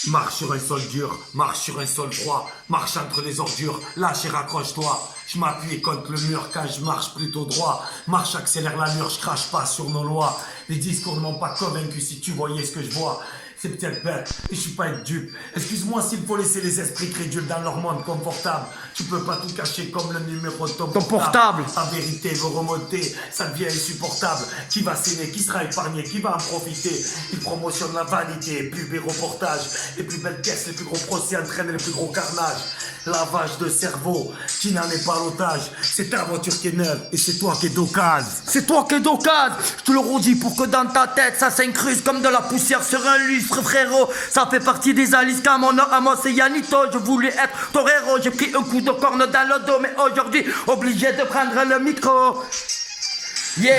Marche sur un sol dur, marche sur un sol froid, marche entre les ordures, lâche et raccroche-toi. Je m'appuie contre le mur quand je marche plutôt droit. Marche, accélère l'allure, je crache pas sur nos lois. Les discours ne m'ont pas convaincu si tu voyais ce que je vois. C'est peut-être bête, et je suis pas être dupe. Excuse-moi s'il faut laisser les esprits crédules dans leur monde confortable. Tu peux pas tout cacher comme le numéro de ton portable. La vérité veut remonter, ça devient insupportable. Qui va s'aimer, qui sera épargné, qui va en profiter? Ils promotionnent la vanité, pub et reportages. Les plus belles caisses, les plus gros procès entraînent les plus gros carnages. Lavage de cerveau, qui n'en est pas l'otage. C'est ta voiture qui est neuve, et c'est toi qui es d'occasion. C'est toi qui es d'occasion, je te le redis pour que dans ta tête ça s'incruste comme de la poussière sur un lustre, frérot. Ça fait partie des alices qu'à mon nom, à moi c'est Yanito. Je voulais être torero, j'ai pris un coup de corne dans le dos, mais aujourd'hui obligé de prendre le micro.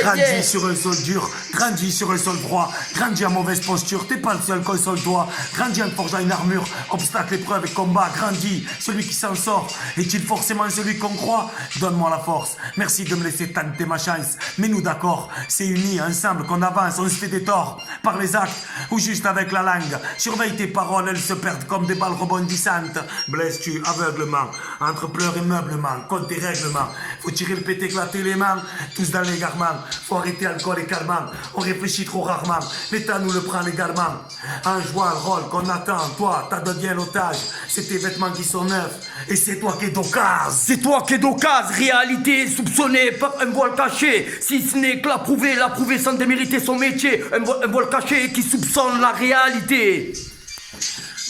Grandis sur un sol dur, grandis sur un sol froid, grandis en mauvaise posture, t'es pas le seul, console-toi. Grandis en forgeant une armure, obstacle, épreuve et combat. Grandis, celui qui s'en sort, est-il forcément celui qu'on croit? Donne-moi la force, merci de me laisser tenter ma chance. Mets-nous d'accord, c'est unis, ensemble qu'on avance, on se fait des torts. Par les actes, ou juste avec la langue. Surveille tes paroles, elles se perdent comme des balles rebondissantes. Blesses-tu aveuglement, entre pleurs et meublement, compte tes règlements. Faut tirer le pété, éclater les mains, tous dans l'égarement. Faut arrêter alcool et calmant, on réfléchit trop rarement. L'État nous le prend légalement. En jouant le rôle qu'on attend, toi, t'as devient l'otage. C'est tes vêtements qui sont neufs, et c'est toi qui es d'occasion. C'est toi qui es d'occasion, réalité soupçonnée par un voile caché. Si ce n'est que l'approuver sans démériter son métier. Un voile caché qui soupçonne la réalité.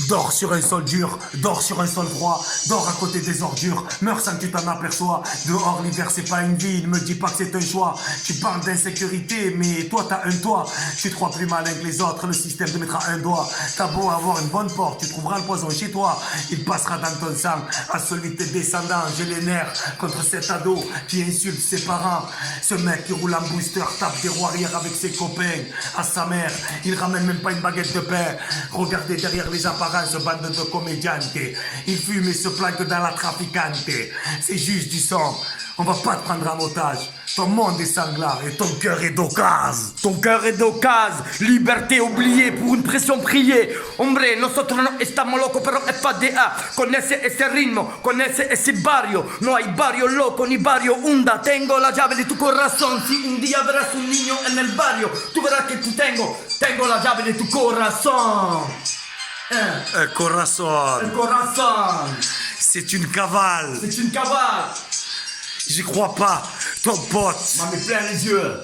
Dors sur un sol dur, dors sur un sol froid, dors à côté des ordures, meurs sans que tu t'en aperçois. Dehors l'hiver c'est pas une vie, ne me dis pas que c'est un choix. Tu parles d'insécurité, mais toi t'as un toit. Tu te crois plus malin que les autres, le système te mettra un doigt. T'as beau avoir une bonne porte, tu trouveras le poison chez toi. Il passera dans ton sang, à celui de tes descendants. J'ai les nerfs contre cet ado qui insulte ses parents. Ce mec qui roule en booster, tape des roues arrière avec ses copains. À sa mère, il ramène même pas une baguette de pain. Regardez derrière les appareils, ce bande de comédiantes. Ils fument et se planquent dans la traficante. C'est juste du sang. On va pas te prendre en otage. Ton monde est sanglant et ton cœur est d'occasion. Ton cœur est d'occasion, liberté oubliée pour une pression priée. Hombre, nosotros no estamos locos, pero es pa' de A. Con ese ritmo, con ese barrio. No hay barrio loco ni barrio hunda. Tengo la llave de tu corazón. Si un día verás un niño en el barrio, tú verás que tengo la llave de tu corazón. Un corazon. El corazón. C'est une cavale. C'est une cavale. J'y crois pas, ton pote. M'en met plein les yeux.